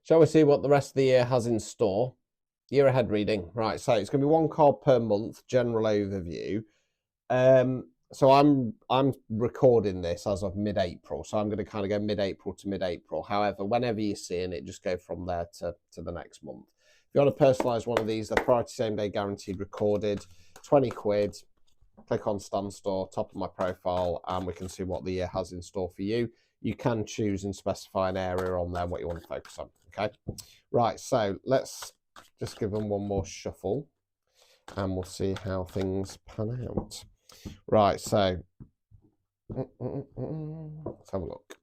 Shall we see what the rest of the year has in store? Year ahead reading. Right, so it's going to be one card per month, general overview. So I'm recording this as of mid-April, so I'm going to kind of go mid-April to mid-April. However, whenever you're seeing it, just go from there to the next month. If you want to personalise one of these, they're priority same day guaranteed recorded, 20 quid. Click on Stand Store, top of my profile, and we can see what the year has in store for you. You can choose and specify an area on there, what you want to focus on, okay? Right, so let's just give them one more shuffle, and we'll see how things pan out. Right, so let's have a look.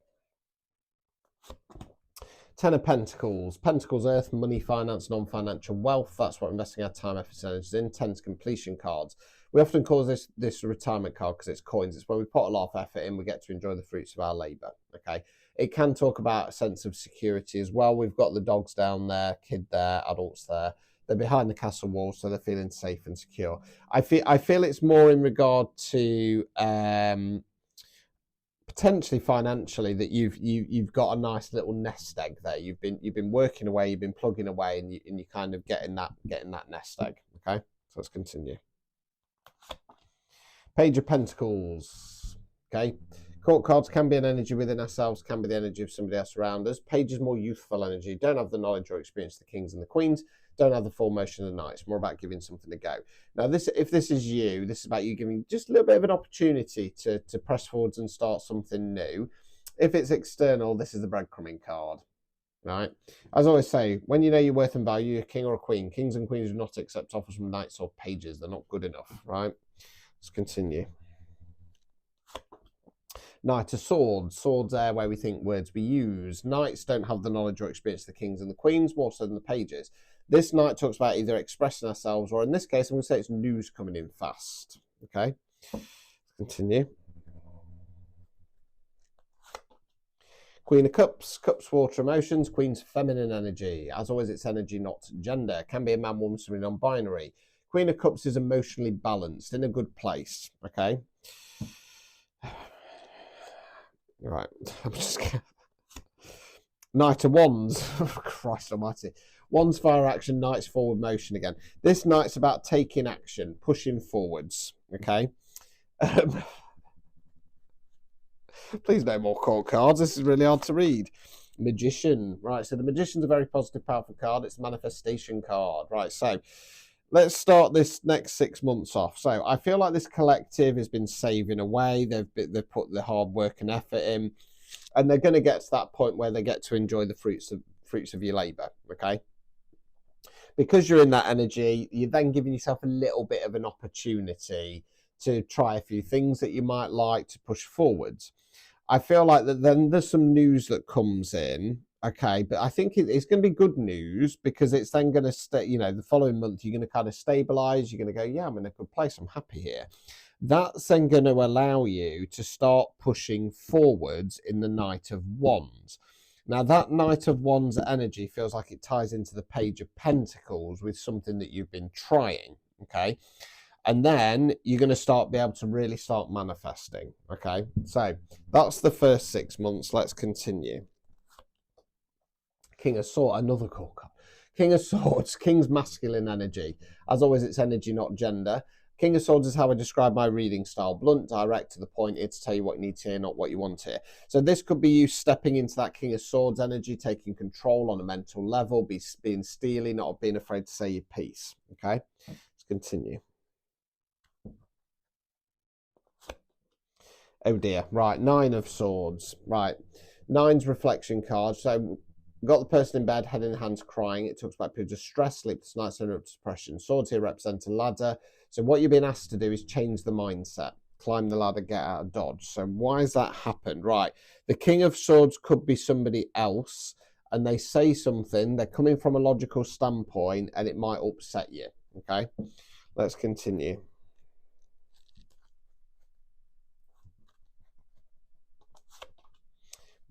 Ten of Pentacles. Pentacles, earth, money, finance, non-financial wealth. That's what investing our time, effort, and energy in. Ten's completion cards. We often call this retirement card because it's coins. It's when we put a lot of effort in, we get to enjoy the fruits of our labour. Okay. It can talk about a sense of security as well. We've got the dogs down there, kid there, adults there. They're behind the castle wall, so they're feeling safe and secure. I feel it's more in regard to potentially financially that you've got a nice little nest egg there. You've been working away, you've been plugging away, and you kind of getting that nest egg. Okay, so let's continue. Page of Pentacles. Okay, court cards can be an energy within ourselves, can be the energy of somebody else around us. Page is more youthful energy. Don't have the knowledge or experience of the kings and the queens. Don't have the full motion of the night. It's more about giving something a go. Now, if this is you, this is about you giving just a little bit of an opportunity to press forwards and start something new. If it's external, this is the breadcrumbing card. Right. As I always say, when you know your worth and value, you're a king or a queen. Kings and queens do not accept offers from knights or pages. They're not good enough. Right. Let's continue. Knight of Swords. Swords are where we think words we use. Knights don't have the knowledge or experience of the kings and the queens, more so than the pages. This knight talks about either expressing ourselves, or in this case, I'm going to say it's news coming in fast. Okay, continue. Queen of Cups. Cups, water, emotions. Queen's feminine energy. As always, it's energy, not gender. Can be a man, woman, somebody non-binary. Queen of Cups is emotionally balanced, in a good place. Okay. Right, I'm just Knight of Wands. Christ almighty. Wands fire action, Knight's forward motion again. This Knight's about taking action, pushing forwards. Okay. Please no more court cards. This is really hard to read. Magician. Right, so the Magician's a very positive, powerful card. It's a manifestation card. Right, so let's start this next 6 months off. So I feel like this collective has been saving away. They've put the hard work and effort in, and they're going to get to that point where they get to enjoy the fruits of your labour. Okay, because you're in that energy, you're then giving yourself a little bit of an opportunity to try a few things that you might like to push forwards. I feel like that then there's some news that comes in. Okay, but I think it's going to be good news because it's then going to stay, you know, the following month, you're going to kind of stabilize. You're going to go, yeah, I'm in a good place. I'm happy here. That's then going to allow you to start pushing forwards in the Knight of Wands. Now, that Knight of Wands energy feels like it ties into the Page of Pentacles with something that you've been trying. Okay. And then you're going to be able to really start manifesting. Okay. So that's the first 6 months. Let's continue. King of Swords, another cool card. King of Swords, King's masculine energy. As always, it's energy, not gender. King of Swords is how I describe my reading style. Blunt, direct, to the point. It's to tell you what you need to hear, not what you want to hear. So this could be you stepping into that King of Swords energy, taking control on a mental level, being steely, not being afraid to say your piece. Okay, let's continue. Oh dear. Right, Nine of Swords. Right, Nine's reflection card. So we've got the person in bed, head in hands, crying. It talks about periods of stress, sleepless nights, and depression. Swords here represent a ladder. So what you've been asked to do is change the mindset. Climb the ladder, get out of dodge. So why has that happened? Right, the King of Swords could be somebody else, and they say something. They're coming from a logical standpoint, and it might upset you. Okay, let's continue.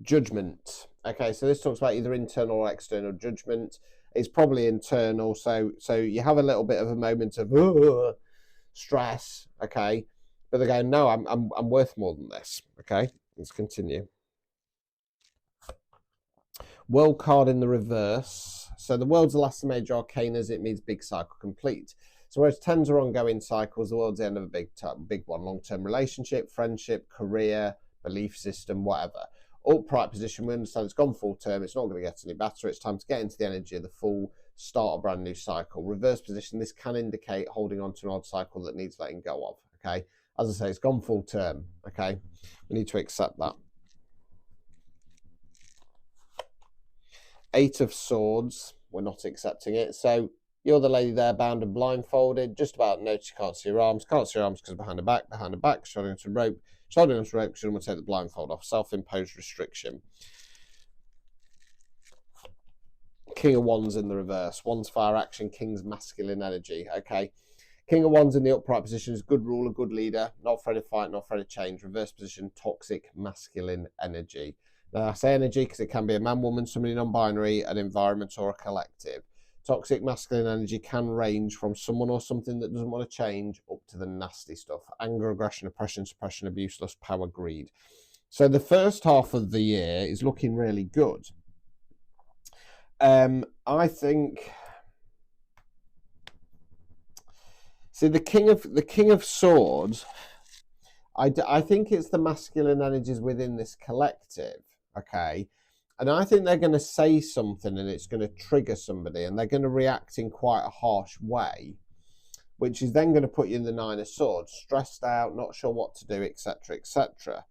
Judgment. Okay, so this talks about either internal or external judgment. It's probably internal, so you have a little bit of a moment of stress. Okay, but they're going, no, I'm worth more than this. Okay, let's continue. World card in the reverse. So the world's the last of major arcanas. It means big cycle complete. So whereas 10s are ongoing cycles, the world's the end of a big one. Long-term relationship, friendship, career, belief system, whatever. Upright position, we understand it's gone full term. It's not going to get any better. It's time to get into the energy of the full, start a brand new cycle. Reverse position, this can indicate holding on to an old cycle that needs letting go of. Okay. As I say, it's gone full term. Okay. We need to accept that. 8 of Swords, we're not accepting it. So you're the lady there, bound and blindfolded. Just about notice you can't see her arms. Can't see her arms because behind her back, shouldering onto rope. Shouldering onto rope because you want to take the blindfold off. Self-imposed restriction. King of Wands in the reverse. Wands fire action, King's masculine energy. Okay. King of Wands in the upright position is good ruler, good leader. Not afraid of fight, not afraid of change. Reverse position, toxic masculine energy. Now, I say energy because it can be a man, woman, somebody non-binary, an environment, or a collective. Toxic masculine energy can range from someone or something that doesn't want to change up to the nasty stuff. Anger, aggression, oppression, suppression, abuse, lust, power, greed. So the first half of the year is looking really good. I think... See, the King of Swords, I think it's the masculine energies within this collective, okay? And I think they're going to say something and it's going to trigger somebody and they're going to react in quite a harsh way, which is then going to put you in the 9 of Swords, stressed out, not sure what to do, etc., etc.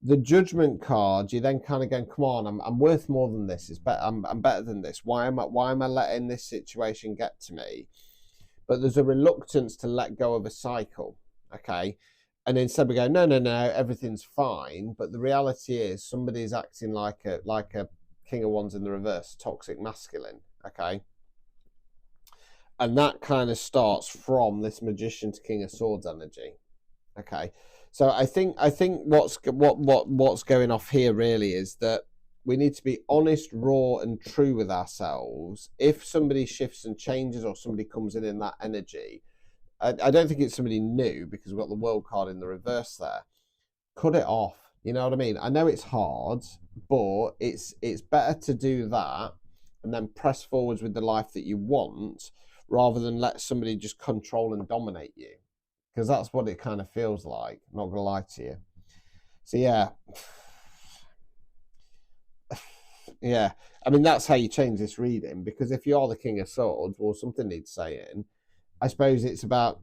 The Judgment card, you then kind of going, come on, I'm worth more than this. It's better, I'm better than this. Why am I letting this situation get to me? But there's a reluctance to let go of a cycle, okay? And instead we go, no, everything's fine. But the reality is somebody's acting like a King of Wands in the reverse, toxic masculine, okay? And that kind of starts from this Magician to King of Swords energy, okay? So I think what's going off here really is that we need to be honest, raw, and true with ourselves. If somebody shifts and changes or somebody comes in that energy, I don't think it's somebody new because we've got the World card in the reverse there. Cut it off. You know what I mean? I know it's hard, but it's better to do that and then press forwards with the life that you want rather than let somebody just control and dominate you. Because that's what it kind of feels like. I'm not going to lie to you. So, yeah. Yeah, I mean, that's how you change this reading, because if you are the King of Swords, well, something needs saying. I suppose it's about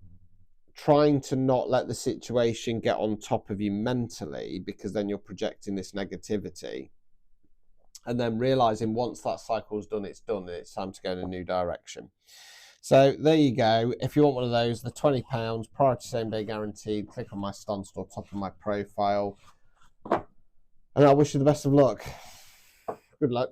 trying to not let the situation get on top of you mentally, because then you're projecting this negativity. And then realizing once that cycle's done, it's done, and it's time to go in a new direction. So there you go. If you want one of those, the £20, priority same day guaranteed, click on my stance or top of my profile. And I wish you the best of luck. Good luck.